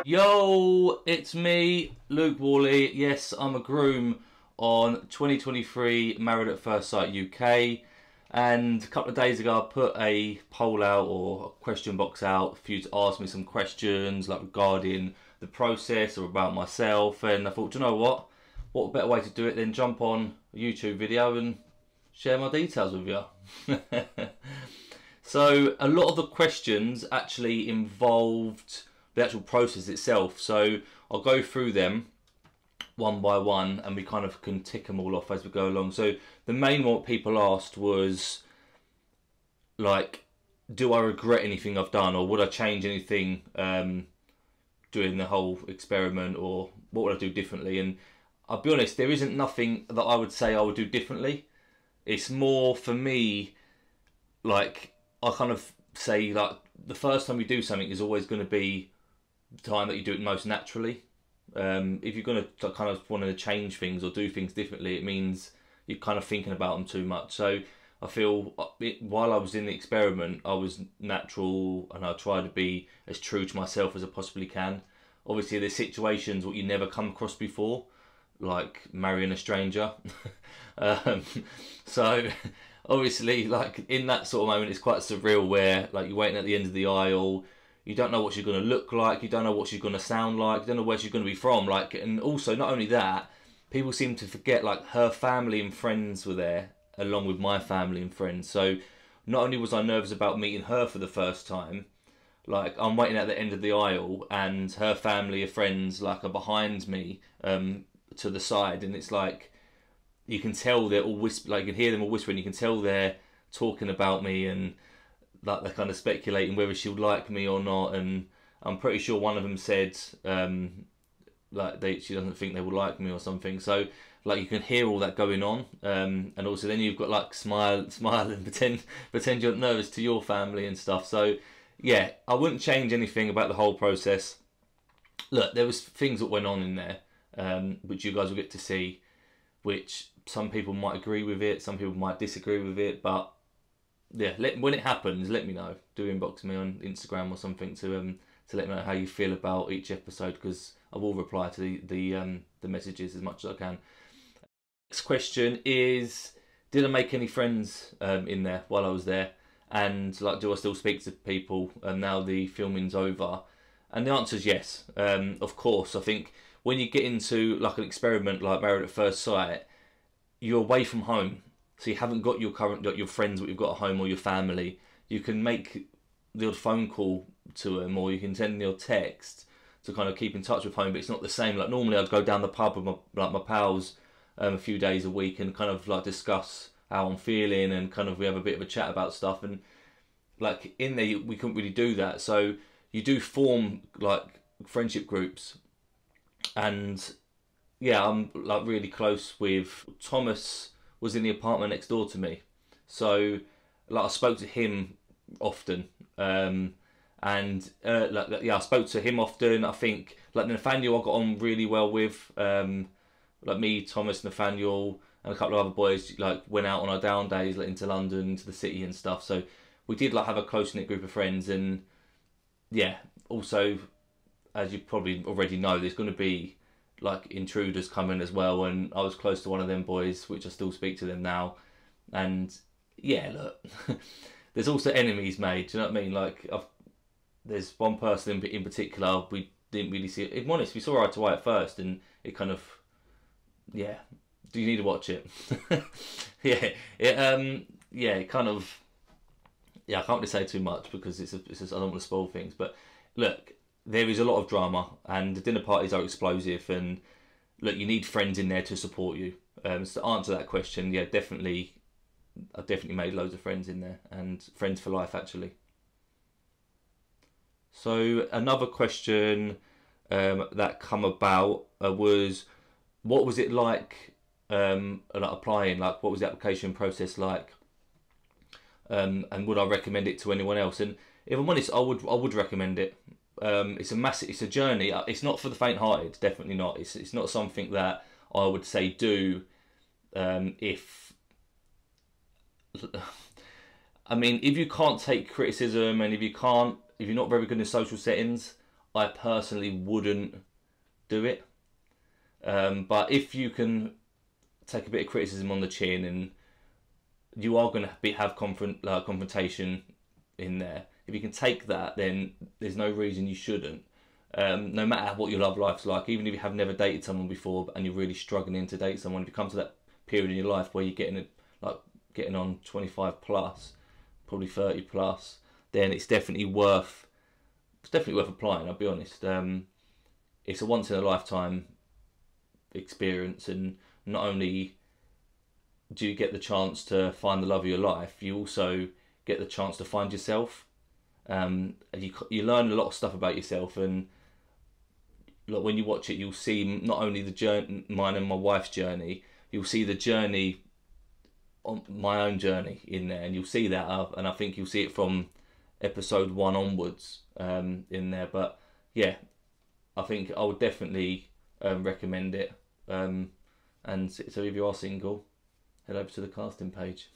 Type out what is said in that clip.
Yo, it's me, Luke Worley. Yes, I'm a groom on 2023 Married at First Sight UK. And a couple of days ago, I put a poll out or a question box out for you to ask me some questions like regarding the process or about myself. And I thought, you know what? What better way to do it than jump on a YouTube video and share my details with you. So a lot of the questions actually involved the actual process itself. So I'll go through them one by one and we kind of can tick them all off as we go along. So the main one people asked was like, do I regret anything I've done, or would I change anything during the whole experiment, or what would I do differently? And I'll be honest, there isn't nothing that I would say I would do differently. It's more for me, like, I kind of say like the first time you do something is always going to be the time that you do it most naturally. If you're going to kind of want to change things or do things differently, it means you're kind of thinking about them too much. So I feel while I was in the experiment, I was natural and I try to be as true to myself as I possibly can. Obviously, there's situations what you never come across before, like marrying a stranger. So obviously, like in that sort of moment, it's quite surreal where like you're waiting at the end of the aisle. You don't know what she's going to look like. You don't know what she's going to sound like. You don't know where she's going to be from. Like, and also not only that, people seem to forget like her family and friends were there along with my family and friends. So not only was I nervous about meeting her for the first time, like I'm waiting at the end of the aisle and her family or friends like are behind me to the side, and it's like you can tell they're all like you can hear them all whispering. You can tell they're talking about me and like they're kind of speculating whether she would like me or not. And I'm pretty sure one of them said like she doesn't think they will like me or something. So like you can hear all that going on, and also then you've got like smile and pretend you're nervous to your family and stuff. So yeah, I wouldn't change anything about the whole process. Look, there was things that went on in there which you guys will get to see, which some people might agree with it, some people might disagree with it, but yeah, when it happens, let me know. Do inbox me on Instagram or something to let me know how you feel about each episode, because I will reply to the messages as much as I can. Next question is, did I make any friends in there while I was there? And like, do I still speak to people now the filming's over? And the answer is yes. Of course, I think when you get into like an experiment like Married at First Sight, you're away from home. So you haven't got your friends that you've got at home or your family. You can make the odd phone call to them, or you can send your text to kind of keep in touch with home. But it's not the same. Like normally, I'd go down the pub with my pals a few days a week and kind of like discuss how I'm feeling and kind of we have a bit of a chat about stuff. And like in there, we couldn't really do that. So you do form like friendship groups, and yeah, I'm like really close with Thomas. Was in the apartment next door to me, so like I spoke to him often, and I spoke to him often. I think like Nathaniel I got on really well with, like me, Thomas, Nathaniel, and a couple of other boys like went out on our down days like into London, into the city and stuff. So we did like have a close knit group of friends, and yeah, also as you probably already know, there's going to be like intruders coming as well, and I was close to one of them boys, which I still speak to them now. And yeah, look, there's also enemies made. Do you know what I mean? Like there's one person in particular we didn't really see. If I'm honest, we saw eye to eye at first, and it kind of yeah. Do you need to watch it? Yeah, it kind of yeah. I can't really say too much because it's just, I don't want to spoil things. But look, there is a lot of drama, and the dinner parties are explosive, and look, you need friends in there to support you. So to answer that question, yeah, definitely, I've definitely made loads of friends in there, and friends for life, actually. So another question that come about was, what was it like applying? Like, what was the application process like? And would I recommend it to anyone else? And if I'm honest, I would recommend it. It's a journey. It's not for the faint-hearted, definitely not. It's not something that I would say do if I mean, if you can't take criticism and if you're not very good in social settings, I personally wouldn't do it. But if you can take a bit of criticism on the chin, and you are going to have confrontation in there, if you can take that, then there's no reason you shouldn't. No matter what your love life's like, even if you have never dated someone before and you're really struggling to date someone, if you come to that period in your life where you're getting on 25 plus, probably 30 plus, then it's definitely worth applying. I'll be honest. It's a once in a lifetime experience, and not only do you get the chance to find the love of your life, you also get the chance to find yourself. You learn a lot of stuff about yourself, and like when you watch it, you'll see not only the journey, mine and my wife's journey, you'll see the journey on my own journey in there, and you'll see that up, and I think you'll see it from episode 1 onwards in there. But yeah, I think I would definitely recommend it. And so if you are single, head over to the casting page.